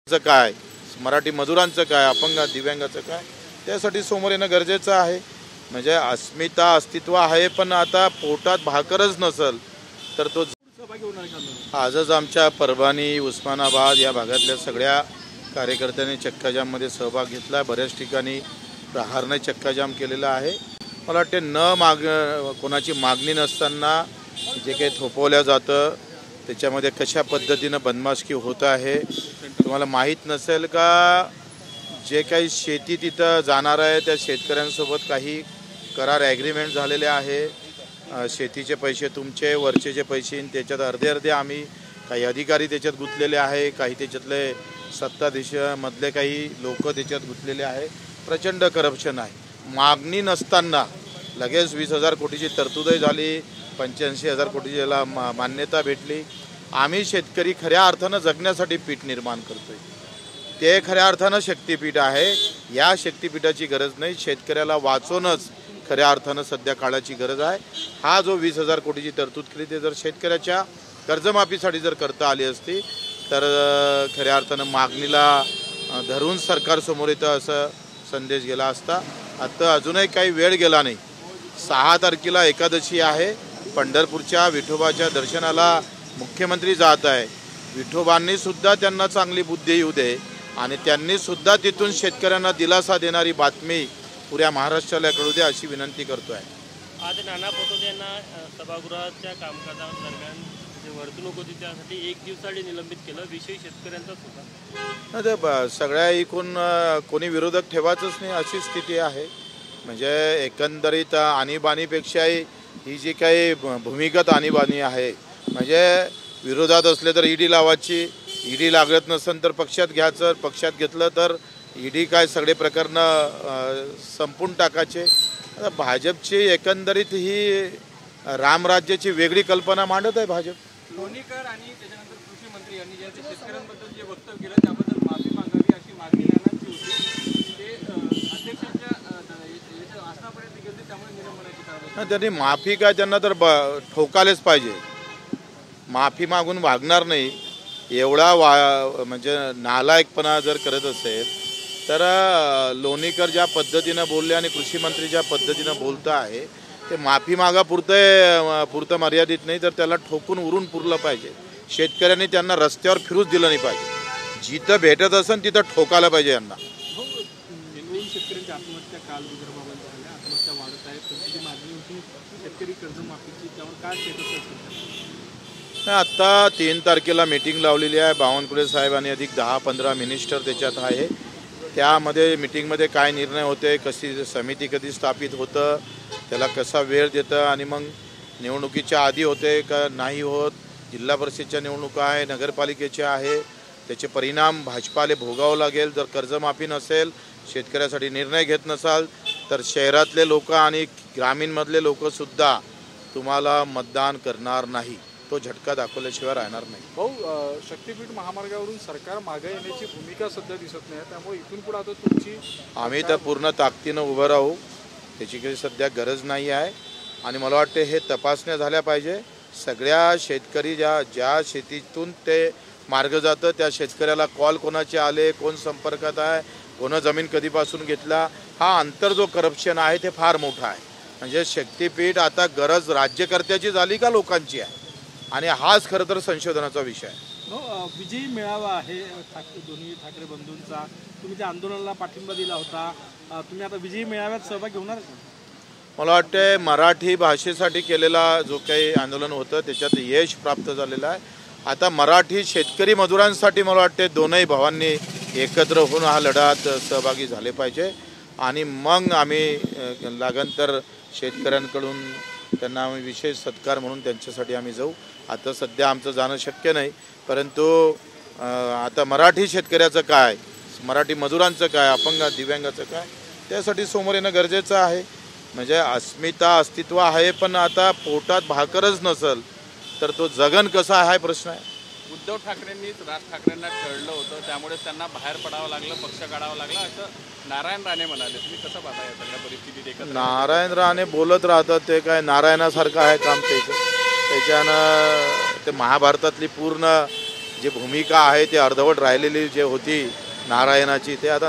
काय मराठी मजुरांचं काय अपंग दिव्यांगाचं काय त्यासाठी समोर येणं गरजेचं आहे। म्हणजे अस्मिता अस्तित्व आहे, पण आता पोटात भाकरच नसेल तर तो आजच आमच्या परभणी उस्मानाबाद या भागातल्या सगळ्या कार्यकर्त्यांनी चक्काजाममध्ये सहभाग घेतला। बऱ्याच ठिकाणी प्रहारने चक्काजाम केलेला आहे। मला वाटते कोणाची मागणी नसताना जे काही थोपवल्या जातं त्याच्यामध्ये कशा पद्धतीने बदमाशकी होत आहे तुम्हाला माहीत नसेल का? जे काही शेती तिथं जाणार आहे त्या शेतकऱ्यांसोबत काही करार ॲग्रीमेंट झालेले आहे। शेतीचे पैसे तुमचे, वरचे पैसे त्याच्यात अर्धे आम्ही काही अधिकारी त्याच्यात गुंतलेले आहे, काही त्याच्यातले सत्ताधीशामधले काही लोक त्याच्यात गुंतलेले आहे। प्रचंड करप्शन आहे। मागणी नसताना लगेच 20,000 कोटीची तरतूदही झाली, 85,000 कोटीची याला मान्यता भेटली। आम्ही शेतकरी खऱ्या अर्थानं जगण्यासाठी पीठ निर्माण करतोय, ते खऱ्या अर्थानं शक्तिपीठ आहे। या शक्तिपीठाची गरज नाही, शेतकऱ्याला वाचवणंच खऱ्या अर्थानं सध्या काळाची गरज आहे। हा जो 20,000 कोटीची तरतूद केली ते जर शेतकऱ्याच्या कर्जमाफीसाठी जर करता आली असती तर खऱ्या अर्थानं मागणीला धरून सरकारसमोर येतं असं संदेश गेला असता। आता अजूनही काही वेळ गेला नाही। 6 तारखेला एकादशी आहे। पंढरपूरच्या विठोबाच्या दर्शनाला मुख्यमंत्री जात आहे। विठोबांनी सुद्धा त्यांना चांगली बुद्धी येऊ दे आणि त्यांनी सुद्धा तिथून शेतकऱ्यांना दिलासा देणारी बातमी पुऱ्या महाराष्ट्राला कळू दे अशी विनंती करतो आहे। आज नाना पटोले यांना सभागृहाच्या कामकाजादरम्यान जे वर्तणूक होती त्यासाठी 1 दिवसासाठी निलंबित केलं, विषय शेतकऱ्यांचाच होता। सगळ्या इकून कोणी विरोधक ठेवायचंच नाही अशी स्थिती आहे। म्हणजे एकंदरीत आणीबाणीपेक्षाही ही जी काही भूमिगत आणीबाणी आहे, म्हणजे विरोधात असले तर ईडी लावायची, ईडी लागत नसेल तर पक्षात घ्यायचं, पक्षात घेतलं तर ईडी काय सगळे प्रकरणं संपून टाकायचे। आता भाजपची एकंदरीत ही रामराज्याची वेगळी कल्पना मांडत आहे भाजप। लोणीकर आणि त्याच्यानंतर कृषी मंत्री यांनी जे शेतकऱ्यांबद्दल जे वक्तव्य केलं त्याबद्दल माफी मागावी अशी मागणी नानांची होती। ते अध्यक्षांच्या आसनापर्यंत गेले, त्यामुळे निलंबनाची कारवाई। त्यांनी माफी काय, त्यांना तर ठोकायलाच पाहिजे। माफी मागून भागणार नाही एवढा म्हणजे नालायकपणा जर करत असेल तर लोणीकर ज्या पद्धतीनं बोलले आणि कृषी मंत्री ज्या पद्धतीनं बोलत आहे ते माफी पुरतं मर्यादित नाही, तर त्याला ठोकून उरून पुरलं पाहिजे। शेतकऱ्यांनी त्यांना रस्त्यावर फिरूच दिलं नाही पाहिजे, जिथं भेटत असेल तिथं ठोकायला पाहिजे यांना। शेतकऱ्यांची आत्महत्या काल विदर्भामध्ये झाल्या, आत्महत्या वाढत आहेत, त्यांची मागणी होती शेतकरी कर्जमाफीची, त्यावर काय स्टेटस? आत्ता 3 तारखेला मीटिंग लावलेली आहे। बावनकुळे साहेबांनी अधिक 10-15 मिनिस्टर त्याच्यात आहे। त्यामध्ये मीटिंगमध्ये काय निर्णय होते, कशी समिती कधी स्थापित होतं, त्याला कसा वेळ देतं आणि मग निवडणुकीच्या आधी होते का नाही होत, जिल्हा परिषदच्या निवडणुका आहे, नगरपालिकेच्या आहे, त्याचे परिणाम भाजपाला भोगावं लागेल। जर कर्जमाफी नसेल, शेतकऱ्यासाठी निर्णय घेत नसाल तर शहरातले लोक आणि ग्रामीणमधले लोकसुद्धा तुम्हाला मतदान करणार नाही, तो झटका दाखवल्याशिवाय राहणार नाही। भाऊ, शक्तिपीठ महामार्गावरून सरकार मागे येण्याची भूमिका सध्या दिसत नाही, त्यामुळे इथून पुढे आता तुमची आम्ही तर पूर्ण ताकदीनं उभं राहू, त्याची काही सध्या गरज नाही आहे। आणि मला वाटते हे तपासण्या झाल्या पाहिजे। सगळ्या शेतकरी ज्या शेतीतून ते मार्ग जातं त्या शेतकऱ्याला कॉल कोणाचे आले, कोण संपर्कात आहे, कोण जमीन कधीपासून घेतला, हा अंतर जो करप्शन आहे ते फार मोठा आहे। म्हणजे शक्तिपीठ आता गरज राज्यकर्त्याची झाली का लोकांची आहे, आणि हाच खरं तर संशोधनाचा विषय आहे। विजयी मेळावा आहे दोन्ही ठाकरे बंधूंचा, तुम्ही त्या आंदोलनाला पाठिंबा दिला होता, तुम्ही आता विजयी मेळाव्यात सहभागी होणार का? मला वाटते मराठी भाषेसाठी केलेला जो काही आंदोलन होतं त्याच्यात यश प्राप्त झालेलं आहे। आता मराठी शेतकरी मजुरांसाठी मला वाटते दोनही भावांनी एकत्र होऊन हा लढ्यात सहभागी झाले पाहिजे, आणि मग आम्ही लागन तर शेतकऱ्यांकडून त्यांना आम्ही विशेष सत्कार म्हणून त्यांच्यासाठी आम्ही जाऊ। आता सध्या आमचं जाणं शक्य नाही, परंतु आता मराठी शेतकऱ्याचं काय, मराठी मजुरांचं काय, अपंग दिव्यांगाचं काय, त्यासाठी समोर येणं गरजेचं आहे। म्हणजे अस्मिता अस्तित्व आहे, पण आता पोटात भाकरच नसेल तर तो जगन कसा आहे प्रश्न आहे। उद्धव ठाकरेंनीच राज ठाकरेंना टळलं होतं, त्यामुळे त्यांना बाहेर पडावं लागलं, पक्ष काढावा लागला असं नारायण राणे म्हणाले। तुम्ही कसं पाहता या सगळ्या परिस्थितीत? नारायण राणे बोलत राहतात, ते काय नारायणासारखं आहे काम त्याचं। त्याच्यानं ते महाभारतातली पूर्ण जी भूमिका आहे ती अर्धवट राहिलेली जे होती नारायणाची ते आता